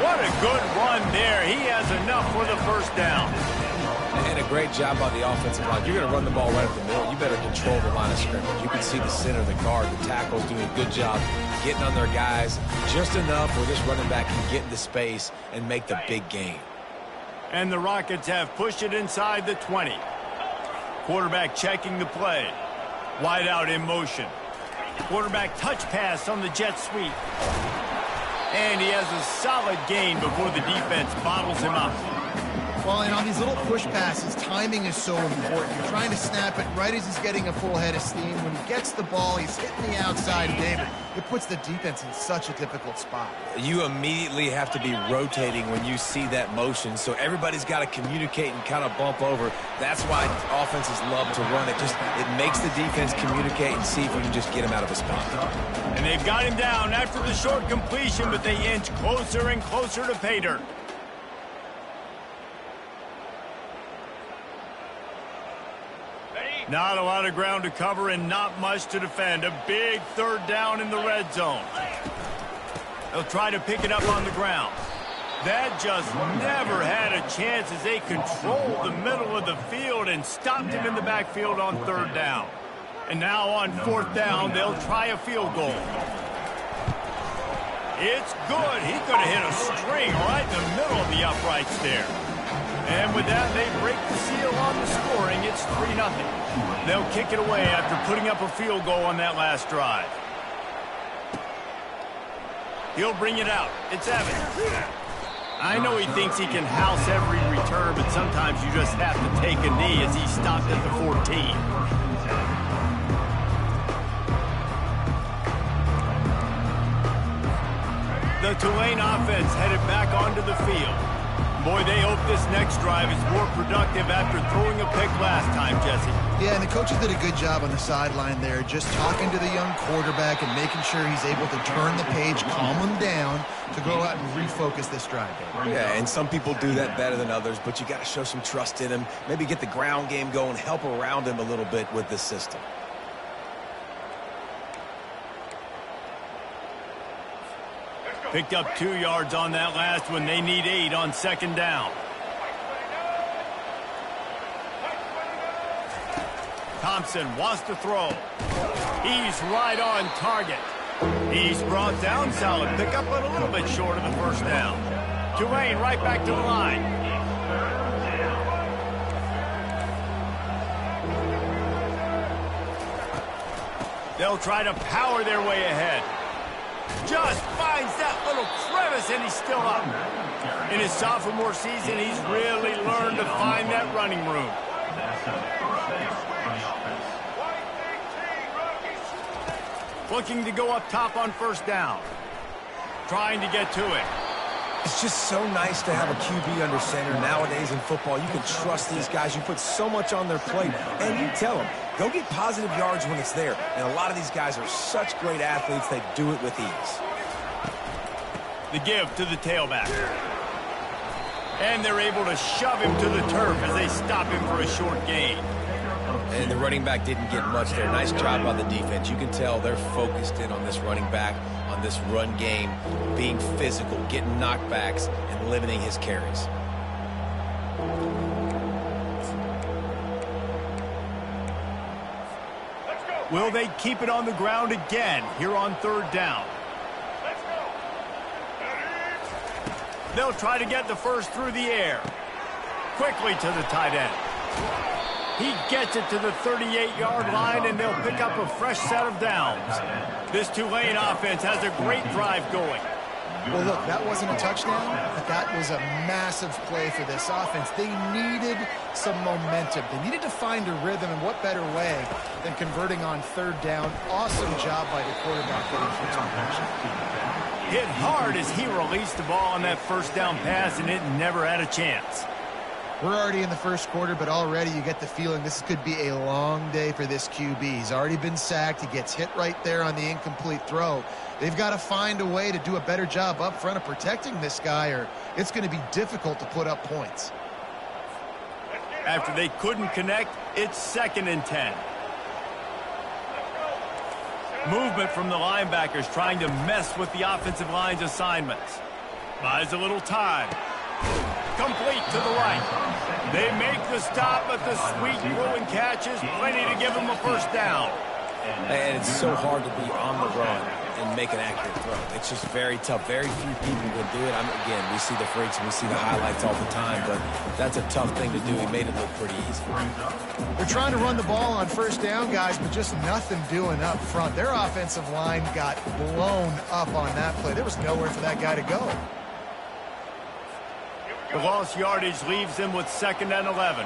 What a good run there. He has enough for the first down. And a great job by the offensive line. You're going to run the ball right up the middle. You better control the line of scrimmage. You can see the center, the guard, the tackles doing a good job getting on their guys just enough where this running back can get into space and make the big gain. And the Rockets have pushed it inside the 20. Quarterback checking the play. Wide out in motion. Quarterback touch pass on the jet sweep. And he has a solid gain before the defense bottles him up. Well, and on these little push passes, timing is so important. You're trying to snap it right as he's getting a full head of steam. When he gets the ball, he's hitting the outside, David. It puts the defense in such a difficult spot. You immediately have to be rotating when you see that motion, so everybody's got to communicate and kind of bump over. That's why offenses love to run it. It makes the defense communicate and see if we can just get him out of a spot. And they've got him down after the short completion, but they inch closer and closer to pay dirt. Not a lot of ground to cover and not much to defend. A big third down in the red zone. They'll try to pick it up on the ground. That just never had a chance as they controlled the middle of the field and stopped him in the backfield on third down. And now on fourth down, they'll try a field goal. It's good. He could have hit a string right in the middle of the uprights there. And with that, they break the seal on the scoring. It's 3-0. They'll kick it away after putting up a field goal on that last drive. He'll bring it out. It's Evans. I know he thinks he can house every return, but sometimes you just have to take a knee as he stopped at the 14. The Tulane offense headed back onto the field. Boy, they hope this next drive is more productive after throwing a pick last time, Jesse. Yeah, and the coaches did a good job on the sideline there, just talking to the young quarterback and making sure he's able to turn the page, calm him down to go out and refocus this drive. Yeah, and some people do that better than others, but you got to show some trust in him, maybe get the ground game going, help around him a little bit with this system. Picked up 2 yards on that last one. They need 8 on second down. Thompson wants to throw. He's right on target. He's brought down. Solid pickup, but a little bit short of the first down. Tulane right back to the line. They'll try to power their way ahead. Just finds that little crevice, and he's still up. In his sophomore season, he's really learned to find that running room. Looking to go up top on first down. Trying to get to it. It's just so nice to have a QB under center nowadays in football. You can trust these guys. You put so much on their plate, and you tell them, go get positive yards when it's there. And a lot of these guys are such great athletes, they do it with ease. The give to the tailback. And they're able to shove him to the turf as they stop him for a short gain. And the running back didn't get much there. Nice job by the defense. You can tell they're focused in on this running back, on this run game, being physical, getting knockbacks, and limiting his carries. Will they keep it on the ground again here on third down? They'll try to get the first through the air. Quickly to the tight end. He gets it to the 38-yard line, and they'll pick up a fresh set of downs. This Tulane offense has a great drive going. Well, look, that wasn't a touchdown, but that was a massive play for this offense. They needed some momentum. They needed to find a rhythm, and what better way than converting on third down. Awesome job by the quarterback getting through conversion. Hit hard as he released the ball on that first down pass, and it never had a chance. We're already in the first quarter, but already you get the feeling this could be a long day for this QB. He's already been sacked. He gets hit right there on the incomplete throw. They've got to find a way to do a better job up front of protecting this guy, or it's going to be difficult to put up points. After they couldn't connect, it's 2nd and 10. Movement from the linebackers trying to mess with the offensive line's assignments. Buys a little time. Complete to the right. They make the stop, but the sweet throw and catch is plenty to give them a first down. And it's so hard to be on the run and make an accurate throw. It's just very tough. Very few people can do it. Again, we see the freaks and we see the highlights all the time, but that's a tough thing to do. He made it look pretty easy. They're trying to run the ball on first down, guys, but just nothing doing up front. Their offensive line got blown up on that play. There was nowhere for that guy to go. The lost yardage leaves them with 2nd and 11.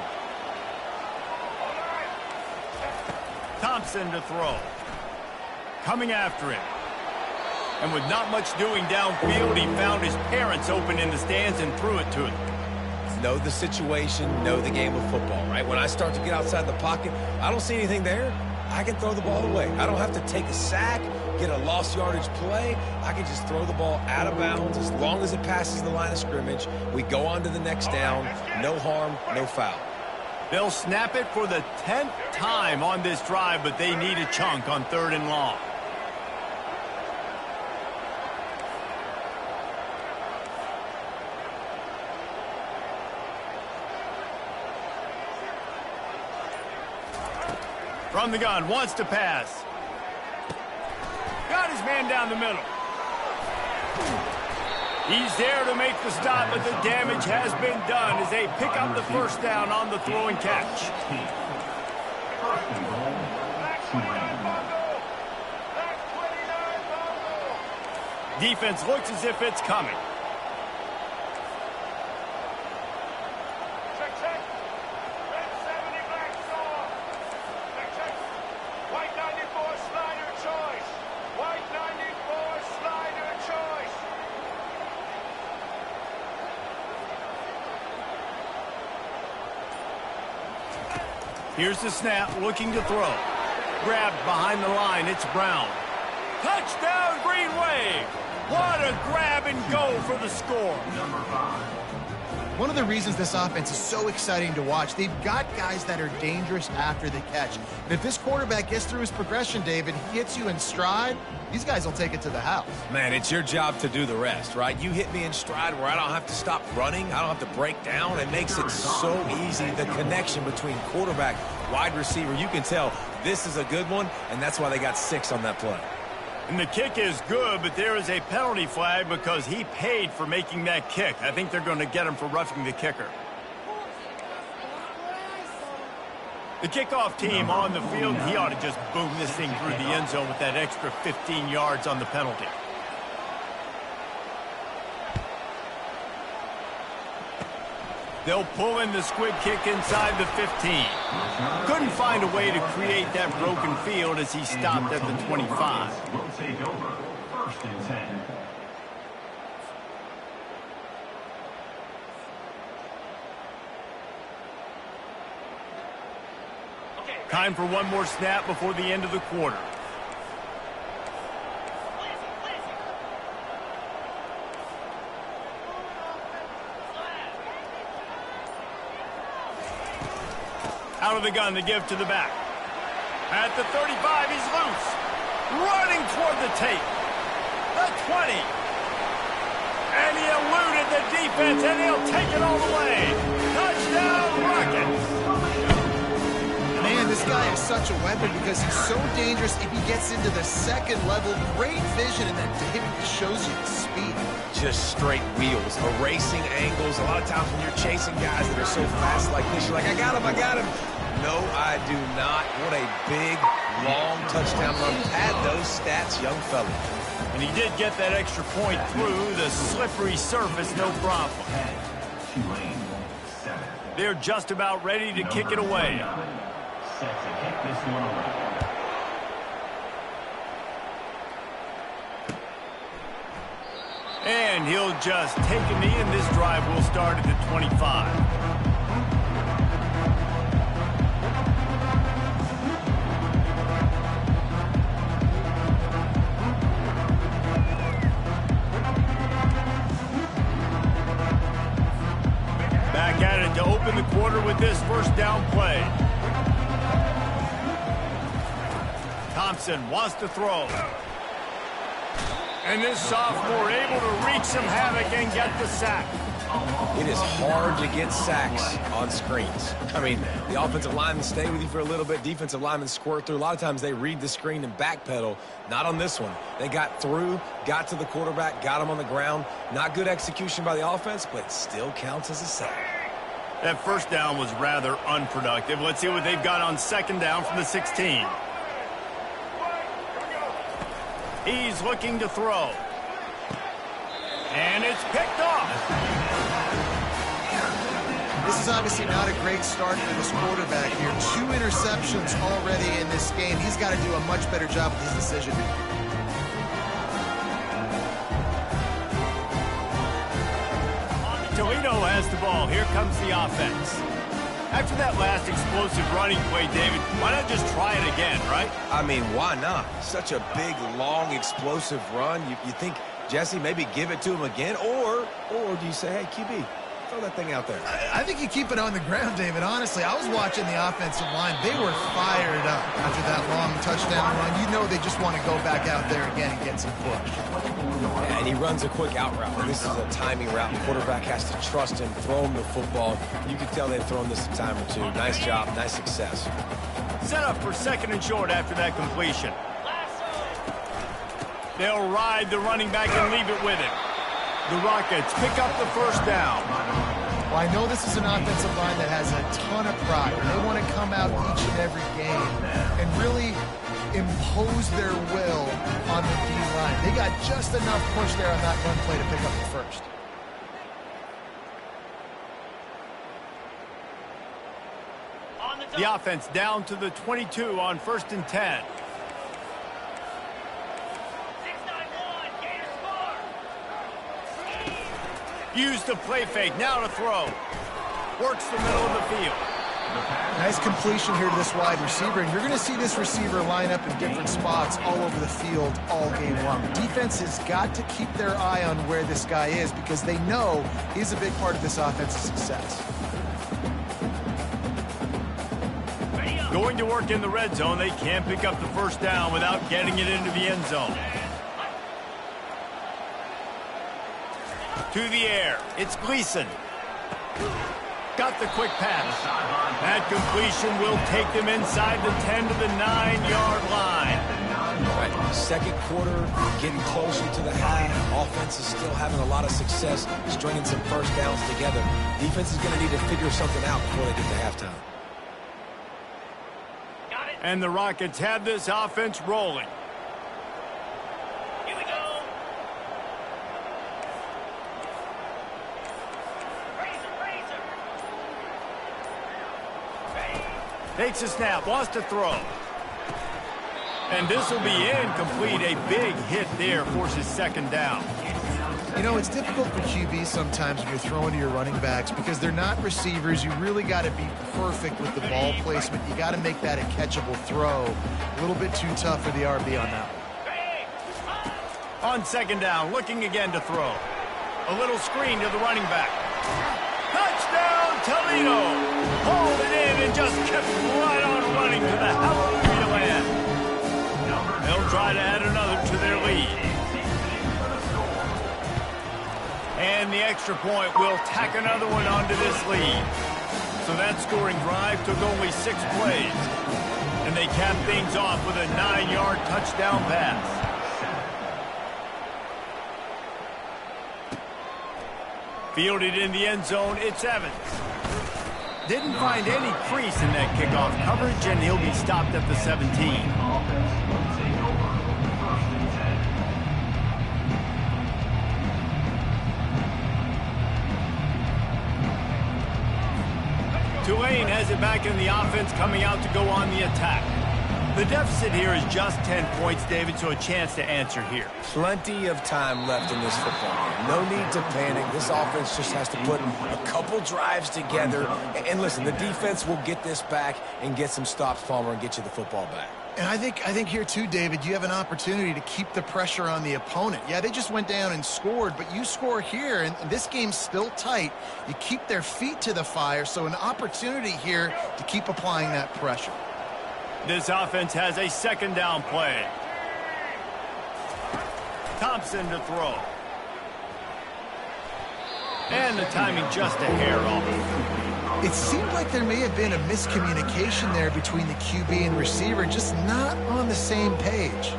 Thompson to throw. Coming after him. And with not much doing downfield, he found his parents open in the stands and threw it to them. Know the situation, know the game of football, right? When I start to get outside the pocket, I don't see anything there. I can throw the ball away. I don't have to take a sack, get a lost yardage play. I can just throw the ball out of bounds as long as it passes the line of scrimmage. We go on to the next down. No harm, no foul. They'll snap it for the 10th time on this drive, but they need a chunk on 3rd and long. From the gun, wants to pass. Got his man down the middle. He's there to make the stop, but the damage has been done as they pick up the first down on the throw and catch. Defense looks as if it's coming. Here's the snap, looking to throw. Grabbed behind the line, it's Brown. Touchdown, Green Wave! What a grab and go for the score. One of the reasons this offense is so exciting to watch, they've got guys that are dangerous after the catch. And if this quarterback gets through his progression, David, he hits you in stride, these guys will take it to the house. Man, it's your job to do the rest, right? You hit me in stride where I don't have to stop running. I don't have to break down. It makes it so easy. The connection between quarterback, wide receiver, you can tell this is a good one, and that's why they got 6 on that play. And the kick is good, but there is a penalty flag because he paid for making that kick. I think they're going to get him for roughing the kicker. The kickoff team on the field, he ought to just boom this thing through the end zone with that extra 15 yards on the penalty. They'll pull in the squib kick inside the 15. Couldn't find a way to create that broken field as he stopped at the 25. Will take over 1st and 10. Time for one more snap before the end of the quarter. Out of the gun to give to the back. At the 35, he's loose. Running toward the tape. The 20. And he eluded the defense, and he'll take it all the way. Touchdown, Rockets. Man, this guy is such a weapon because he's so dangerous if he gets into the second level. Great vision, and then David just shows you the speed. Just straight wheels, erasing angles. A lot of times when you're chasing guys that are so fast like this, you're like, I got him, I got him. No, I do not. What a big, long touchdown run. Pad those stats, young fella. And he did get that extra point through the slippery surface, no problem. They're just about ready to kick it away. Set to kick this one away. And he'll just take a knee, and this drive will start at the 25. Back at it to open the quarter with this first down play. Thompson wants to throw. And this sophomore able to reach some havoc and get the sack. It is hard to get sacks on screens. I mean, the offensive linemen stay with you for a little bit. Defensive linemen squirt through. A lot of times they read the screen and backpedal. Not on this one. They got through, got to the quarterback, got him on the ground. Not good execution by the offense, but it still counts as a sack. That first down was rather unproductive. Let's see what they've got on second down from the 16. He's looking to throw. And it's picked off. This is obviously not a great start for this quarterback here. 2 interceptions already in this game. He's got to do a much better job with his decision making. Toledo has the ball. Here comes the offense. After that last explosive running play, David, why not just try it again, right? I mean, why not? Such a big, long, explosive run. You think, Jesse, maybe give it to him again? Or do you say, hey, QB, throw that thing out there? I think you keep it on the ground, David. Honestly, I was watching the offensive line. They were fired up after that long touchdown run. You know they just want to go back out there again and get some push. And he runs a quick out route. This is a timing route. The quarterback has to trust him, throw him the football. You can tell they've thrown this a time or two. Nice job, nice success. Set up for second and short after that completion. They'll ride the running back and leave it with him. The Rockets pick up the first down. Well, I know this is an offensive line that has a ton of pride. They want to come out each and every game and really impose their will on the D-line. They got just enough push there on that run play to pick up the first. The offense down to the 22 on 1st and 10. Use the play fake, now to throw. Works the middle of the field. Nice completion here to this wide receiver, and you're going to see this receiver line up in different spots all over the field all game long. Defense has got to keep their eye on where this guy is because they know he's a big part of this offense's success. Going to work in the red zone, they can't pick up the first down without getting it into the end zone. To the air, it's Gleason. Got the quick pass. That completion will take them inside the 10 to the 9-yard line. Right. Second quarter, getting closer to the half. Offense is still having a lot of success, stringing some first downs together. Defense is going to need to figure something out before they get to halftime. And the Rockets have this offense rolling. Here we go. Takes a snap, lost a throw. And this will be incomplete. A big hit there, forces second down. You know, it's difficult for QBs sometimes when you're throwing to your running backs because they're not receivers. You really got to be perfect with the ball placement. You got to make that a catchable throw. A little bit too tough for the RB on that one. On second down, looking again to throw. A little screen to the running back. Touchdown, Toledo! Hauled it in and just kept right on running to the hallelujah land. They'll try to add another to their lead. And the extra point will tack another one onto this lead. So that scoring drive took only 6 plays. And they cap things off with a 9-yard touchdown pass. Fielded in the end zone, it's Evans. Didn't find any crease in that kickoff coverage, and he'll be stopped at the 17. Tulane has it back in the offense, coming out to go on the attack. The deficit here is just 10 points, David, so a chance to answer here. Plenty of time left in this football game. No need to panic. This offense just has to put a couple drives together. And listen, the defense will get this back and get some stops, Palmer, and get you the football back. And I think here too, David, you have an opportunity to keep the pressure on the opponent. Yeah, they just went down and scored, but you score here, and this game's still tight. You keep their feet to the fire, so an opportunity here to keep applying that pressure. This offense has a second down play. Thompson to throw. And the timing just a hair off. It seemed like there may have been a miscommunication there between the QB and receiver, just not on the same page.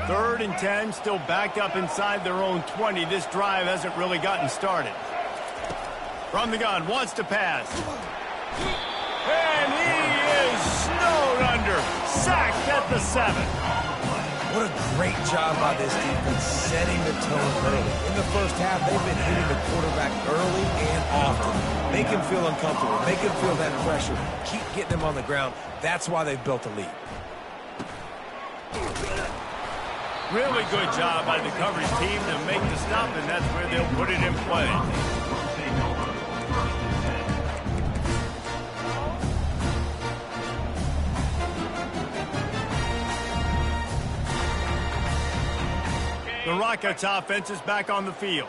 Third and 10, still backed up inside their own 20. This drive hasn't really gotten started. From the gun, wants to pass. And he is snowed under. Sacked at the 7. What a great job by this defense setting the tone early. In the first half, they've been hitting the quarterback early and often. Make him feel uncomfortable. Make him feel that pressure. Keep getting him on the ground. That's why they've built a lead. Really good job by the coverage team to make the stop, and that's where they'll put it in play. The Rockets offense is back on the field.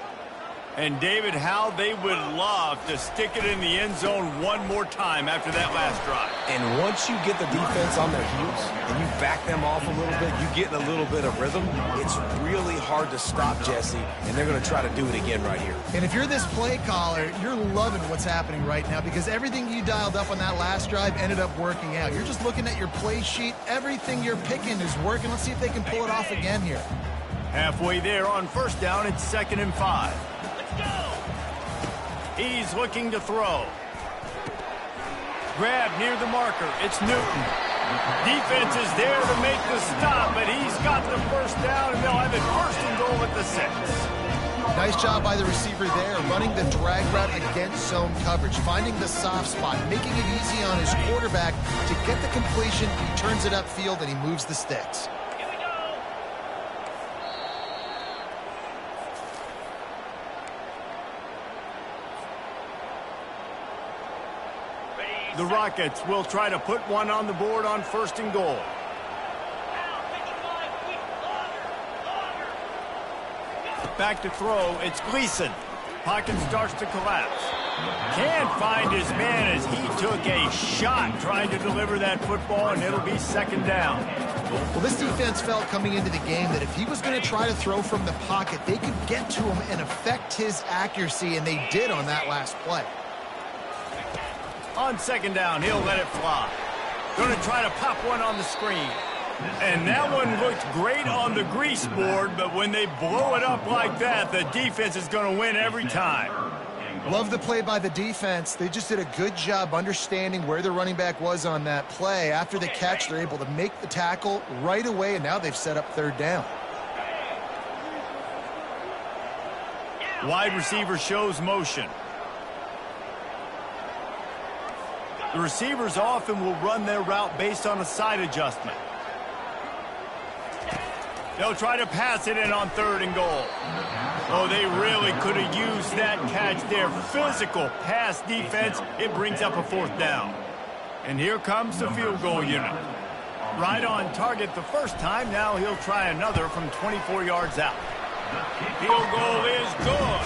And David, how they would love to stick it in the end zone one more time after that last drive. And once you get the defense on their heels and you back them off a little bit, you get in a little bit of rhythm, it's really hard to stop, Jesse, and they're going to try to do it again right here. And if you're this play caller, you're loving what's happening right now because everything you dialed up on that last drive ended up working out. You're just looking at your play sheet. Everything you're picking is working. Let's see if they can pull it off again here. Halfway there on first down, it's 2nd and 5. He's looking to throw. Grab near the marker. It's Newton. Defense is there to make the stop, but he's got the first down, and they'll have it 1st and goal at the 6. Nice job by the receiver there, running the drag route against zone coverage, finding the soft spot, making it easy on his quarterback to get the completion. He turns it upfield, and he moves the sticks. The Rockets will try to put one on the board on 1st and goal. Back to throw, it's Gleason. Pocket starts to collapse. Can't find his man as he took a shot trying to deliver that football, and it'll be 2nd down. Well, this defense felt coming into the game that if he was going to try to throw from the pocket, they could get to him and affect his accuracy, and they did on that last play. On 2nd down, he'll let it fly. Going to try to pop one on the screen. And that one looked great on the grease board, but when they blow it up like that, the defense is going to win every time. Love the play by the defense. They just did a good job understanding where the running back was on that play. After the catch, they're able to make the tackle right away, and now they've set up 3rd down. Wide receiver shows motion. The receivers often will run their route based on a side adjustment. They'll try to pass it in on 3rd and goal. Oh, they really could have used that catch there. Physical pass defense. It brings up a 4th down. And here comes the field goal unit. Right on target the first time. Now he'll try another from 24 yards out. Field goal is good.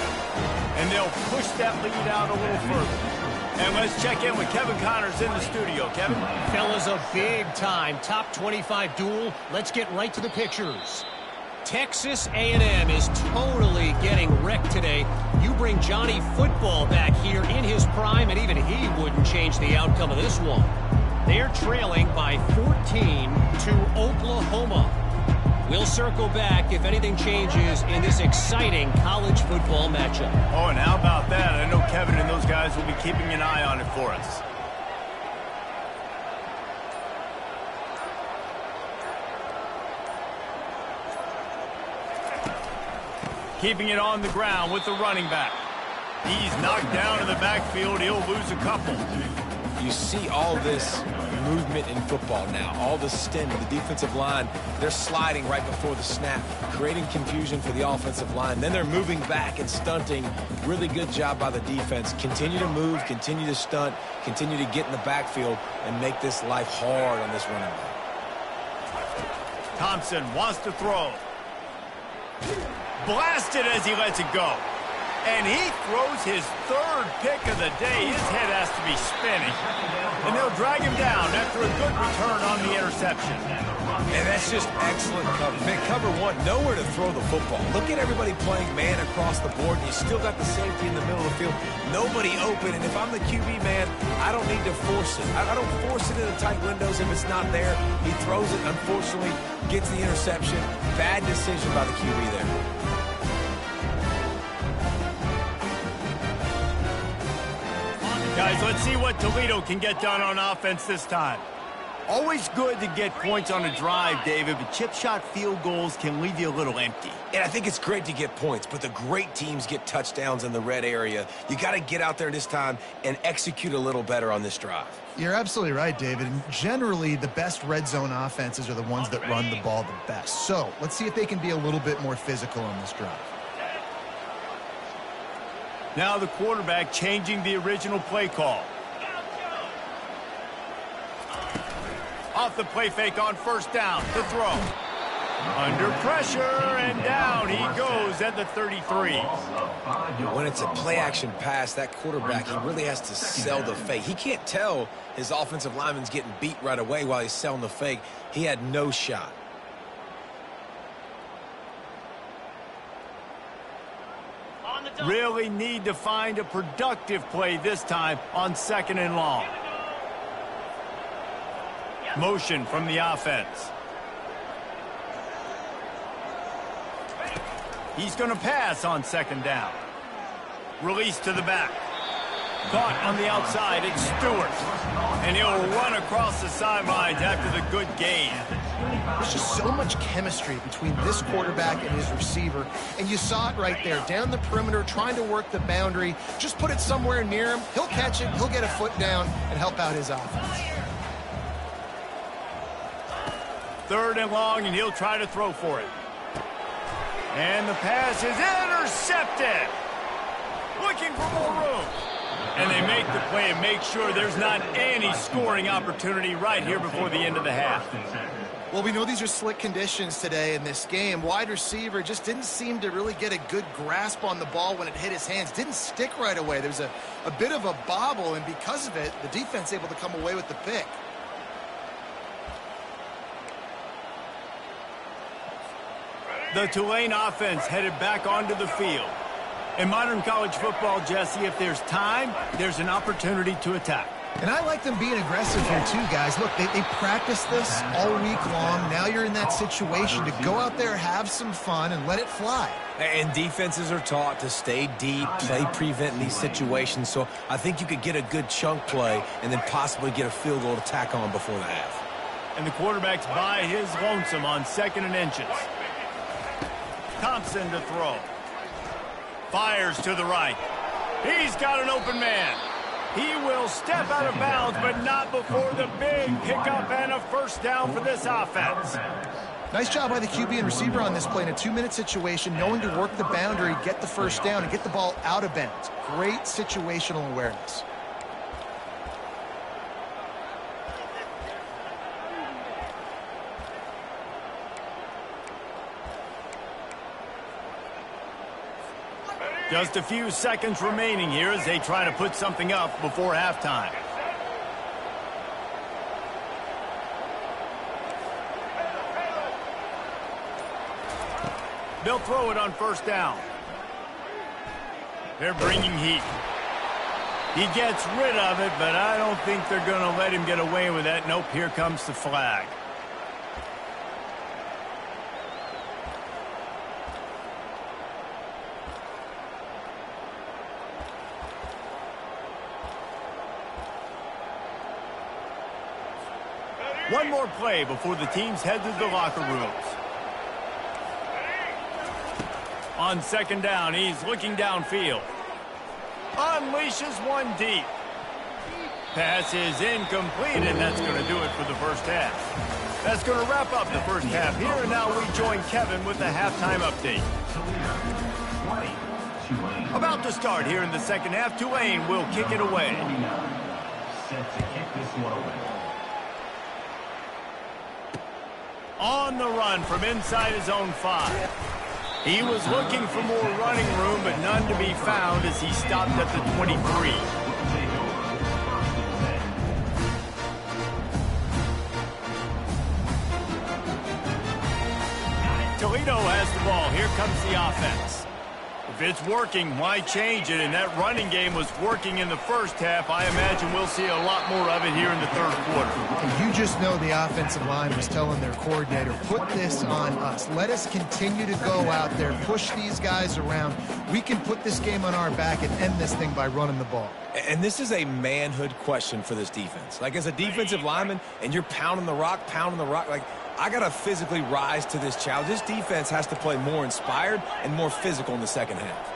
And they'll push that lead out a little further. And let's check in with Kevin Connors in the studio. Kevin? Fellas, a big-time top 25 duel. Let's get right to the pictures. Texas A&M is totally getting wrecked today. You bring Johnny Football back here in his prime, and even he wouldn't change the outcome of this one. They're trailing by 14 to Oklahoma. We'll circle back if anything changes in this exciting college football matchup. Oh, and how about that? I know Kevin and those guys will be keeping an eye on it for us. Keeping it on the ground with the running back. He's knocked down in the backfield. He'll lose a couple. You see all this movement in football now, all the stemming, the defensive line, they're sliding right before the snap, creating confusion for the offensive line. Then they're moving back and stunting. Really good job by the defense. Continue to move, continue to stunt, continue to get in the backfield and make this life hard on this running back. Thompson wants to throw. Blasted as he lets it go. And he throws his 3rd pick of the day. His head has to be spinning. And they'll drag him down after a good return on the interception. And that's just excellent cover. Man, cover one, nowhere to throw the football. Look at everybody playing man across the board, and you still got the safety in the middle of the field. Nobody open, and if I'm the QB, man, I don't need to force it. I don't force it into tight windows if it's not there. He throws it, unfortunately, gets the interception. Bad decision by the QB there. Guys, let's see what Toledo can get done on offense this time. Always good to get points on a drive, David, but chip shot field goals can leave you a little empty. And I think it's great to get points, but the great teams get touchdowns in the red area. You got to get out there this time and execute a little better on this drive. You're absolutely right, David. And generally, the best red zone offenses are the ones that run the ball the best. So let's see if they can be a little bit more physical on this drive. Now the quarterback changing the original play call. Off the play fake on first down to throw. Under pressure, and down he goes at the 33. When it's a play-action pass, that quarterback, he really has to sell the fake. He can't tell his offensive lineman's getting beat right away while he's selling the fake. He had no shot. Really need to find a productive play this time on 2nd and long. Motion from the offense. He's going to pass on 2nd down. Release to the back. Caught on the outside, it's Stewart. And he'll run across the sidelines after the good gain. There's just so much chemistry between this quarterback and his receiver. And you saw it right there, down the perimeter, trying to work the boundary. Just put it somewhere near him. He'll catch it, he'll get a foot down, and help out his offense. 3rd and long, and he'll try to throw for it. And the pass is intercepted. Looking for more room. And they make the play and make sure there's not any scoring opportunity right here before the end of the half. Well, we know these are slick conditions today in this game. Wide receiver just didn't seem to really get a good grasp on the ball when it hit his hands. Didn't stick right away. There's a bit of a bobble, and because of it, the defense able to come away with the pick. The Tulane offense headed back onto the field. In modern college football, Jesse, if there's time, there's an opportunity to attack. And I like them being aggressive here too, guys. Look, they practice this all week long. Now you're in that situation to go out there, have some fun, and let it fly. And defenses are taught to stay deep, play prevent in these situations. So I think you could get a good chunk play and then possibly get a field goal to tack on before the half. And the quarterback's by his lonesome on 2nd and inches. Thompson to throw. Fires to the right. He's got an open man. He will step out of bounds, but not before the big pickup and a 1st down for this offense. Nice job by the QB and receiver on this play in a 2-minute situation, knowing to work the boundary, get the 1st down, and get the ball out of bounds. Great situational awareness. Just a few seconds remaining here as they try to put something up before halftime. They'll throw it on 1st down. They're bringing heat. He gets rid of it, but I don't think they're going to let him get away with that. Nope, here comes the flag. One more play before the teams head to the locker rooms. On 2nd down, he's looking downfield. Unleashes one deep. Pass is incomplete, and that's going to do it for the 1st half. That's going to wrap up the 1st half here, and now we join Kevin with the halftime update. About to start here in the 2nd half, Tulane will kick it away. Set to kick this one away. On the run from inside his own 5. He was looking for more running room, but none to be found as he stopped at the 23. Toledo has the ball. Here comes the offense. If it's working, why change it? And that running game was working in the first half. I imagine we'll see a lot more of it here in the third quarter. You just know the offensive line was telling their coordinator, put this on us. Let us continue to go out there, push these guys around. We can put this game on our back and end this thing by running the ball. And this is a manhood question for this defense. Like, as a defensive lineman, and you're pounding the rock, like, I got to physically rise to this challenge. This defense has to play more inspired and more physical in the second half.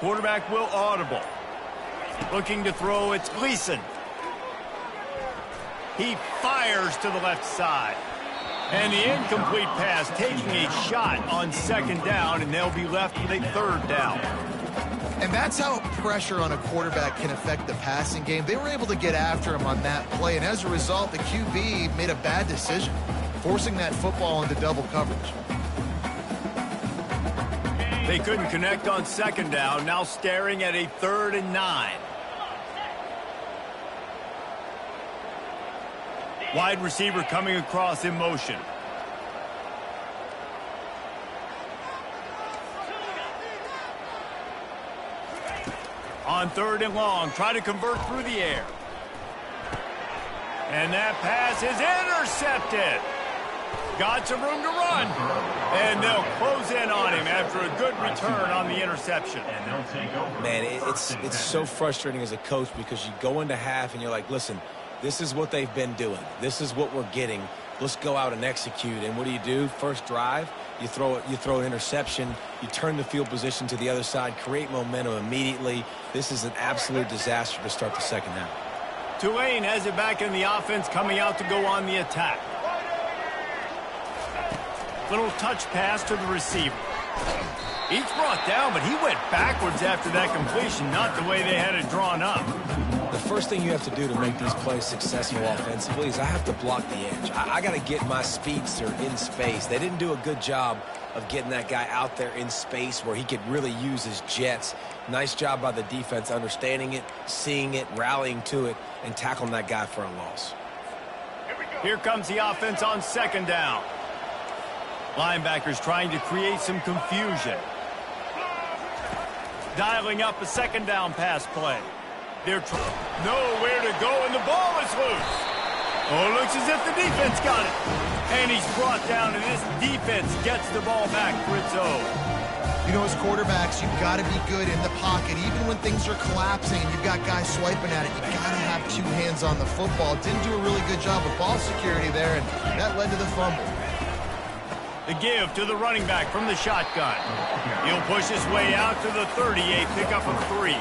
Quarterback will audible. Looking to throw, it's Gleason. He fires to the left side. And the incomplete pass taking a shot on second down, and they'll be left with a third down. And that's how pressure on a quarterback can affect the passing game. They were able to get after him on that play, and as a result, the QB made a bad decision, forcing that football into double coverage. They couldn't connect on second down, now staring at a 3rd and 9. Wide receiver coming across in motion. On 3rd and long, try to convert through the air. And that pass is intercepted. Got some room to run. And they'll close in on him after a good return on the interception. And they'll take over. Man, it's so frustrating as a coach because you go into half and you're like, listen, this is what they've been doing. This is what we're getting. Let's go out and execute. And what do? First drive, you throw an interception, you turn the field position to the other side, create momentum immediately. This is an absolute disaster to start the second half. Tulane has it back in the offense, coming out to go on the attack. Little touch pass to the receiver. He's brought down, but he went backwards after that completion, not the way they had it drawn up. The first thing you have to do to make these plays successful offensively is I have to block the edge. I got to get my speedster in space. They didn't do a good job of getting that guy out there in space where he could really use his jets. Nice job by the defense understanding it, seeing it, rallying to it, and tackling that guy for a loss. Here comes the offense on second down. Linebackers trying to create some confusion. Dialing up a second down pass play. They're nowhere to go, and the ball is loose. Oh, it looks as if the defense got it. And he's brought down, and this defense gets the ball back for its own. You know, as quarterbacks, you've got to be good in the pocket. Even when things are collapsing and you've got guys swiping at it, you've got to have two hands on the football. Didn't do a really good job of ball security there, and that led to the fumble. The give to the running back from the shotgun. He'll push his way out to the 38, pick up a 3.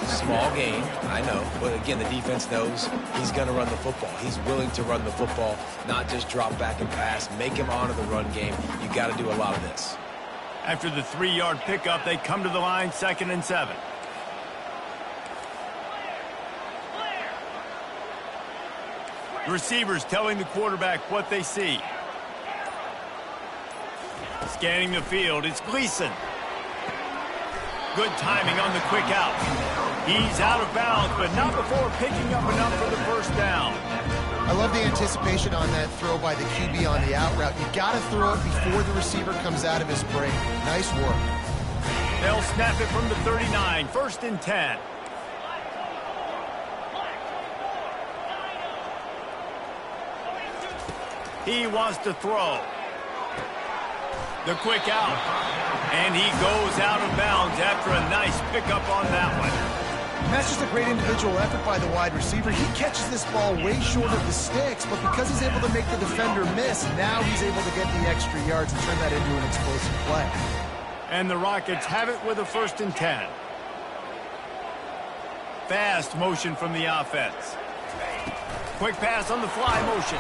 Small game, I know, but again, the defense knows he's going to run the football. He's willing to run the football, not just drop back and pass, make him honor the run game. You got to do a lot of this. After the 3-yard pickup, they come to the line, 2nd and 7. The receivers telling the quarterback what they see. Scanning the field, it's Gleason. Good timing on the quick out. He's out of bounds, but not before picking up enough for the first down. I love the anticipation on that throw by the QB on the out route. You got to throw it before the receiver comes out of his break. Nice work. They'll snap it from the 39, 1st and 10. He wants to throw. The quick out. And he goes out of bounds after a nice pickup on that one. And that's just a great individual effort by the wide receiver. He catches this ball way short of the sticks, but because he's able to make the defender miss, now he's able to get the extra yards and turn that into an explosive play. And the Rockets have it with a 1st and 10. Fast motion from the offense. Quick pass on the fly motion.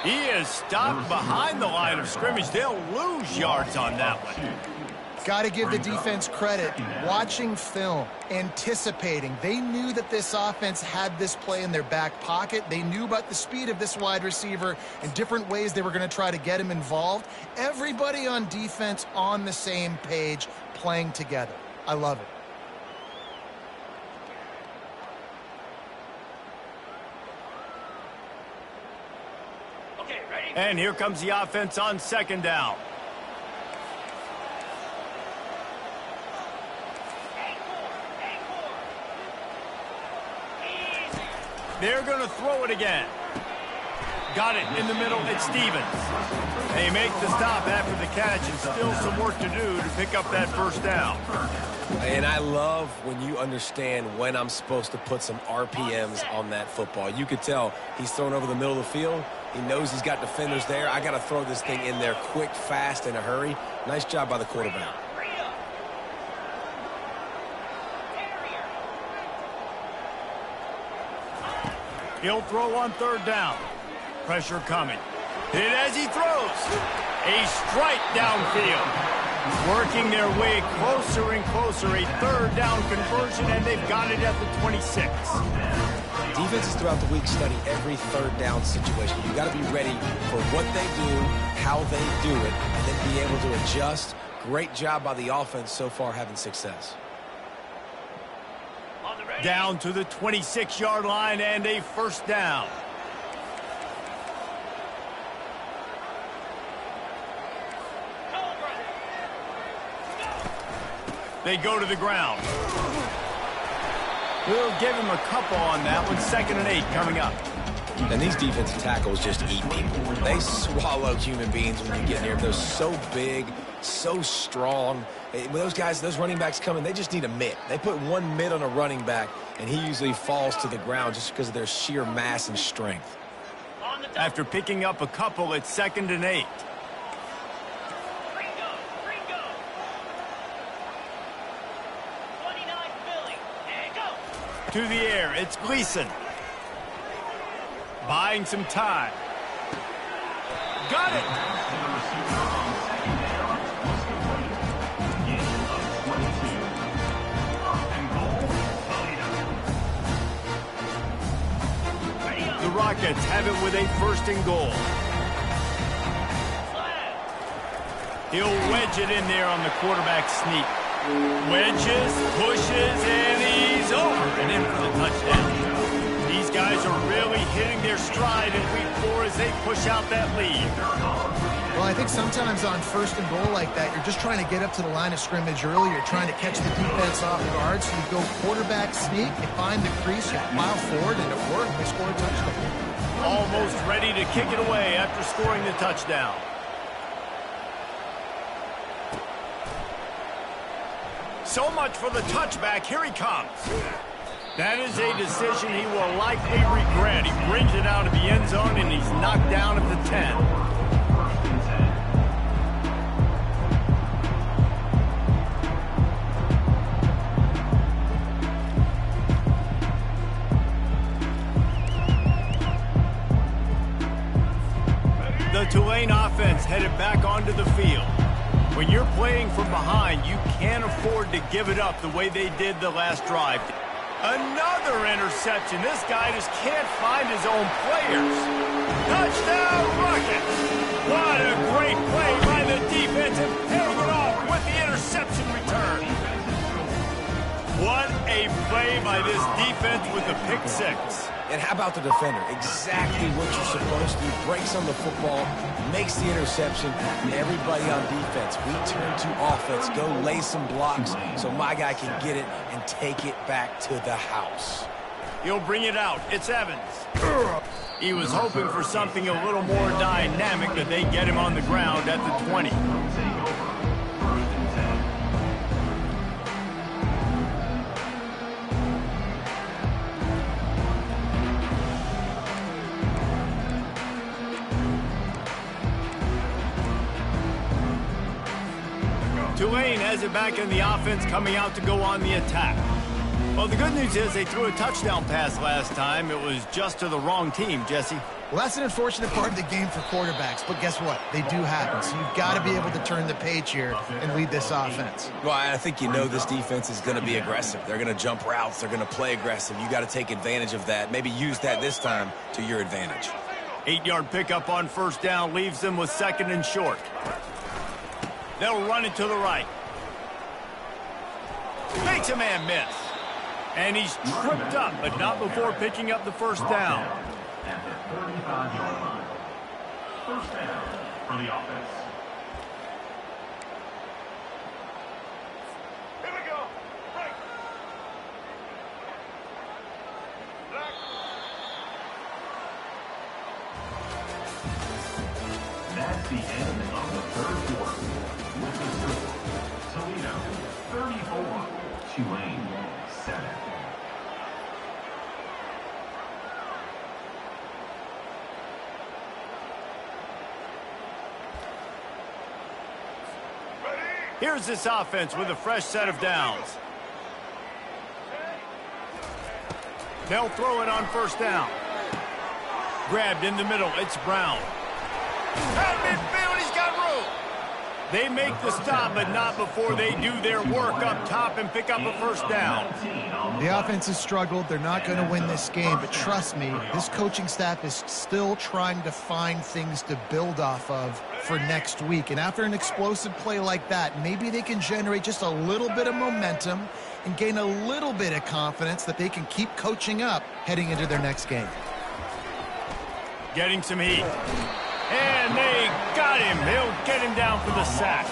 He is stopped behind the line of scrimmage. They'll lose yards on that one. Got to give the defense credit. Watching film, anticipating. They knew that this offense had this play in their back pocket. They knew about the speed of this wide receiver and different ways they were going to try to get him involved. Everybody on defense on the same page, playing together. I love it. And here comes the offense on second down. They're going to throw it again. Got it in the middle. It's Stevens. They make the stop after the catch, and still some work to do to pick up that first down. And I love when you understand when I'm supposed to put some RPMs on that football. You could tell he's thrown over the middle of the field. He knows he's got defenders there. I got to throw this thing in there quick, fast, in a hurry. Nice job by the quarterback. He'll throw on third down. Pressure coming. Hit as he throws. A strike downfield. Working their way closer and closer. A third down conversion, and they've got it at the 26. Defenses throughout the week study every third down situation. You got to be ready for what they do, how they do it, and then be able to adjust. Great job by the offense so far having success. Down to the 26-yard line and a first down. They go to the ground. We'll give him a couple on that one. 2nd and 8 coming up. And these defensive tackles just eat people. They swallow human beings when you get near them. They're so big, so strong. When those guys, those running backs come in, they just need a mitt. They put one mitt on a running back, and he usually falls to the ground just because of their sheer mass and strength. After picking up a couple, it's 2nd and 8. To the air, it's Gleason. Buying some time. Got it! The Rockets have it with a 1st and goal. He'll wedge it in there on the quarterback sneak. Wedges, pushes, and he's over and in for the touchdown. These guys are really hitting their stride in week 4 as they push out that lead. Well, I think sometimes on 1st and goal like that, you're just trying to get up to the line of scrimmage early. You're trying to catch the defense off guard. So you go quarterback sneak, you find the crease, you pile forward, and it worked. They score a touchdown. Almost ready to kick it away after scoring the touchdown. So much for the touchback. Here he comes. That is a decision he will likely regret. He brings it out of the end zone, and he's knocked down at the 10. The Tulane offense headed back onto the field. When you're playing from behind, you can't afford to give it up the way they did the last drive. Another interception. This guy just can't find his own players. Touchdown, Rockets! What a great play by the defense and paying it off with the interception return. What a play by this defense with the pick 6. And how about the defender? Exactly what you're supposed to do. Breaks on the football, makes the interception, and everybody on defense, we turn to offense, go lay some blocks so my guy can get it and take it back to the house. He'll bring it out. It's Evans. He was hoping for something a little more dynamic, but they get him on the ground at the 20. Tulane has it back in the offense, coming out to go on the attack. Well, the good news is they threw a touchdown pass last time. It was just to the wrong team, Jesse. Well, that's an unfortunate part of the game for quarterbacks, but guess what? They do happen, so you've got to be able to turn the page here and lead this offense. Well, I think you know this defense is going to be aggressive. They're going to jump routes. They're going to play aggressive. You got to take advantage of that. Maybe use that this time to your advantage. 8-yard pickup on first down leaves them with 2nd and short. They'll run it to the right. Makes a man miss. And he's tripped up, but not before picking up the first down. First down for the offense. Here we go. Right. Black. That's the end of the third quarter. With the score, Toledo 34, Tulane 7. Here's this offense with a fresh set of downs. They'll throw it on first down. Grabbed in the middle, it's Brown. At midfield, he's got room. They make the stop, but not before they do their work up top and pick up a first down. The offense has struggled. They're not going to win this game, but trust me, this coaching staff is still trying to find things to build off of for next week. And after an explosive play like that, maybe they can generate just a little bit of momentum and gain a little bit of confidence that they can keep coaching up heading into their next game. Getting some heat. And they got him. He'll get him down for the sack.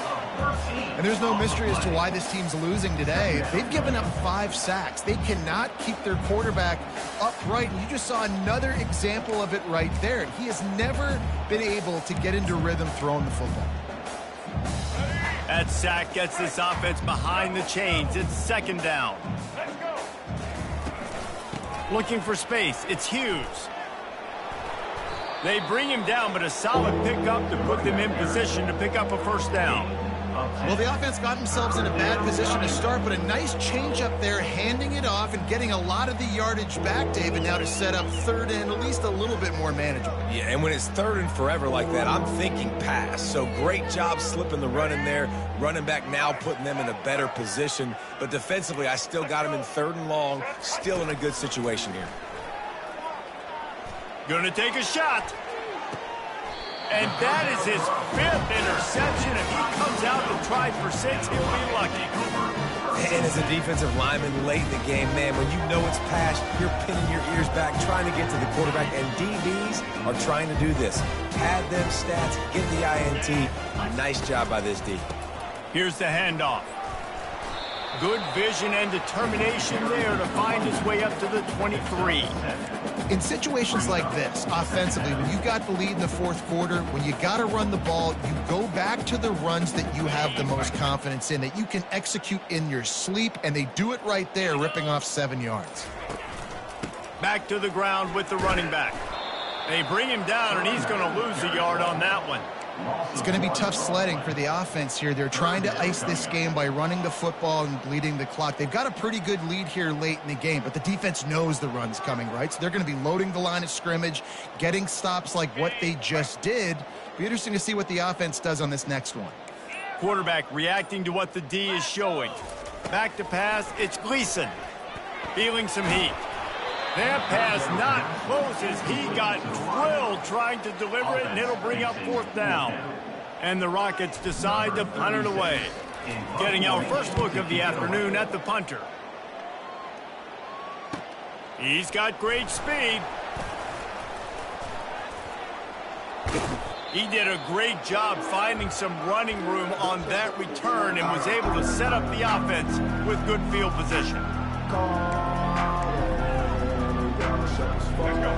And there's no mystery as to why this team's losing today. They've given up 5 sacks. They cannot keep their quarterback upright. And you just saw another example of it right there. He has never been able to get into rhythm throwing the football. That sack gets this offense behind the chains. It's second down. Looking for space. It's Hughes. They bring him down, but a solid pickup to put them in position to pick up a first down. Well, the offense got themselves in a bad position to start, but a nice change up there, handing it off and getting a lot of the yardage back, David, now to set up third and at least a little bit more manageable. Yeah, and when it's third and forever like that, I'm thinking pass. So great job slipping the run in there. Running back now putting them in a better position. But defensively, I still got them in third and long, still in a good situation here. Going to take a shot. And that is his 5th interception. If he comes out to try for 6, he'll be lucky. And as a defensive lineman late in the game, man, when you know it's pass, you're pinning your ears back, trying to get to the quarterback. And DBs are trying to do this. Pad them stats, get the INT. Nice job by this D. Here's the handoff. Good vision and determination there to find his way up to the 23. In situations like this, offensively, when you got the lead in the fourth quarter, when you got to run the ball, you go back to the runs that you have the most confidence in, that you can execute in your sleep, and they do it right there, ripping off 7 yards. Back to the ground with the running back. They bring him down, and he's going to lose a yard on that one. It's going to be tough sledding for the offense here. They're trying to ice this game by running the football and bleeding the clock. They've got a pretty good lead here late in the game, but the defense knows the run's coming, right? So they're going to be loading the line of scrimmage, getting stops like what they just did. Be interesting to see what the offense does on this next one. Quarterback reacting to what the D is showing. Back to pass, it's Gleason. Feeling some heat. That pass not close as he got drilled trying to deliver it, and it'll bring up 4th down. And the Rockets decide to punt it away. Getting our first look of the afternoon at the punter. He's got great speed. He did a great job finding some running room on that return and was able to set up the offense with good field position.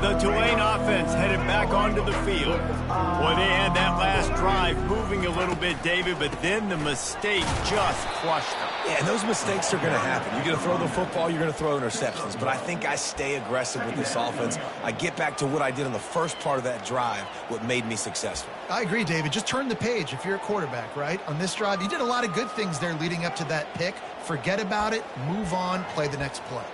The Tulane offense headed back onto the field. Boy, they had that last drive moving a little bit, David, but then the mistake just crushed them. Yeah, and those mistakes are going to happen. You're going to throw the football, you're going to throw interceptions. But I think I stay aggressive with this offense. I get back to what I did on the first part of that drive, what made me successful. I agree, David. Just turn the page if you're a quarterback, right? On this drive, you did a lot of good things there leading up to that pick. Forget about it, move on, play the next play.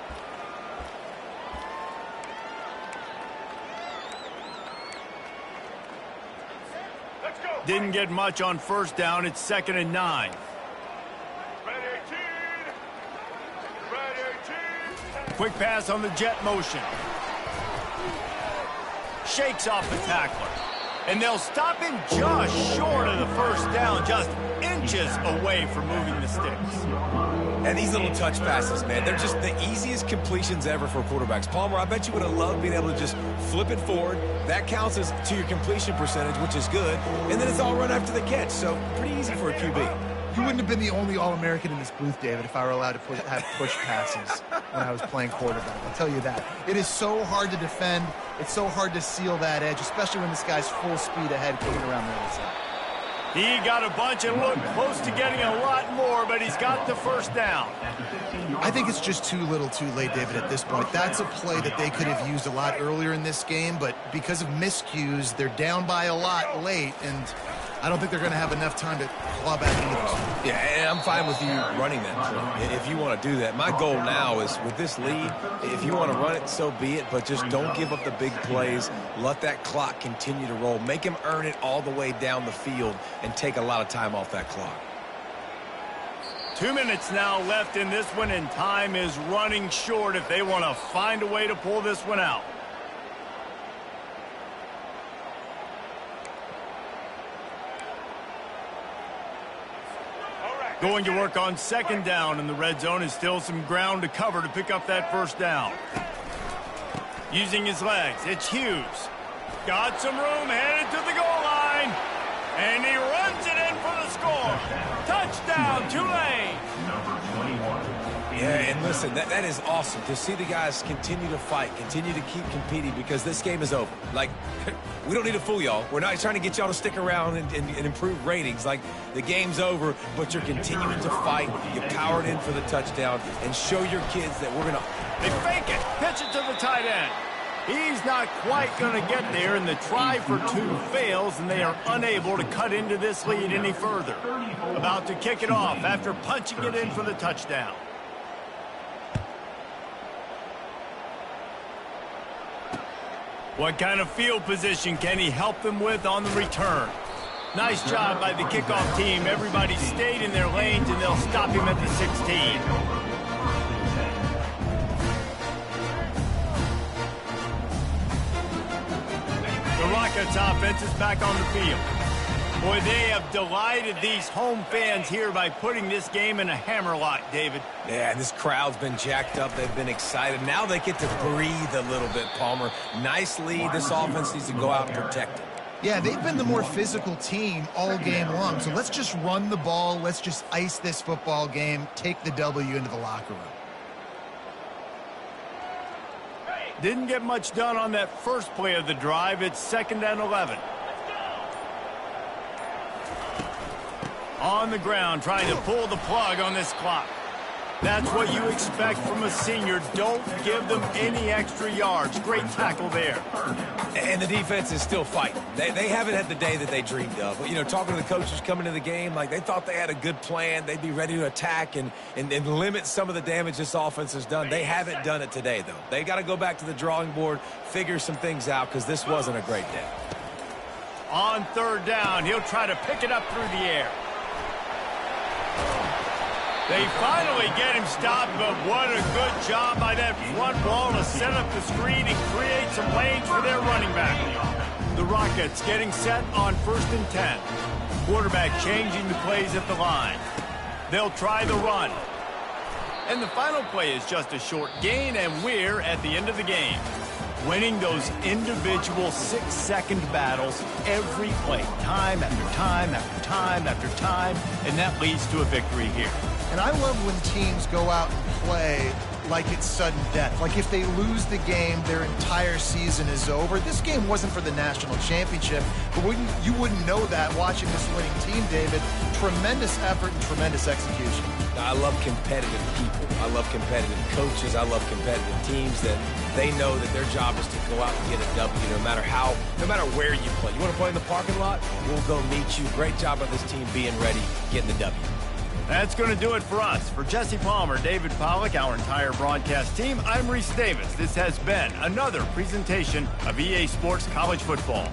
Didn't get much on first down. It's 2nd and 9. Quick pass on the jet motion. Shakes off the tackler. And they'll stop him just short of the first down, just inches away from moving the sticks. And these little touch passes, man, they're just the easiest completions ever for quarterbacks. Palmer, I bet you would have loved being able to just flip it forward. That counts as to your completion percentage, which is good. And then it's all run after the catch, so pretty easy for a QB. You wouldn't have been the only All-American in this booth, David, if I were allowed to have push passes when I was playing quarterback. I'll tell you that. It is so hard to defend. It's so hard to seal that edge, especially when this guy's full speed ahead kicking around the other side. He got a bunch and looked close to getting a lot more, but he's got the first down. I think it's just too little too late, David, at this point. That's a play that they could have used a lot earlier in this game, but because of miscues, they're down by a lot late, and I don't think they're going to have enough time to claw back into this. Yeah, and I'm fine with you running that play if you want to do that. My goal now is with this lead, if you want to run it, so be it, but just don't give up the big plays. Let that clock continue to roll. Make him earn it all the way down the field and take a lot of time off that clock. 2 minutes now left in this one, and time is running short if they want to find a way to pull this one out. Going to work on second down in the red zone, and still some ground to cover to pick up that first down. Using his legs, it's Hughes. Got some room, headed to the goal line. And he runs it in for the score. Touchdown, Tulane. Number 21. Yeah, and listen, that is awesome to see the guys continue to fight, continue to keep competing, because this game is over. Like, we don't need to fool y'all. We're not trying to get y'all to stick around and improve ratings. Like, the game's over, but you're continuing to fight. You powered in for the touchdown, and show your kids that we're going to... They fake it, pitch it to the tight end. He's not quite going to get there, and the try for two fails, and they are unable to cut into this lead any further. About to kick it off after punching it in for the touchdown. What kind of field position can he help them with on the return? Nice job by the kickoff team. Everybody stayed in their lanes, and they'll stop him at the 16. The Rockets offense is back on the field. Boy, they have delighted these home fans here by putting this game in a hammerlock, David. Yeah, and this crowd's been jacked up. They've been excited. Now they get to breathe a little bit, Palmer. Nice lead. This offense needs to go out and protect it. Yeah, they've been the more physical team all game long. So let's just run the ball. Let's just ice this football game, take the W into the locker room. Didn't get much done on that first play of the drive. It's 2nd and 11. On the ground, trying to pull the plug on this clock. That's what you expect from a senior. Don't give them any extra yards. Great tackle there. And the defense is still fighting. They haven't had the day that they dreamed of. But, you know, talking to the coaches coming to the game, like they thought they had a good plan. They'd be ready to attack and limit some of the damage this offense has done. They haven't done it today, though. They got to go back to the drawing board, figure some things out, because this wasn't a great day. On 3rd down, he'll try to pick it up through the air. They finally get him stopped, but what a good job by that front wall to set up the screen and create some lanes for their running back. The Rockets getting set on 1st and 10. Quarterback changing the plays at the line. They'll try the run. And the final play is just a short gain, and we're at the end of the game. Winning those individual 6-second battles every play, time after time after time after time, and that leads to a victory here. And I love when teams go out and play like it's sudden death. Like if they lose the game, their entire season is over. This game wasn't for the national championship, but you wouldn't know that watching this winning team, David. Tremendous effort and tremendous execution. I love competitive people. I love competitive coaches. I love competitive teams that they know that their job is to go out and get a W no matter where you play. You want to play in the parking lot? We'll go meet you. Great job by this team being ready, getting the W. That's going to do it for us. For Jesse Palmer, David Pollack, our entire broadcast team, I'm Reese Davis. This has been another presentation of EA Sports College Football.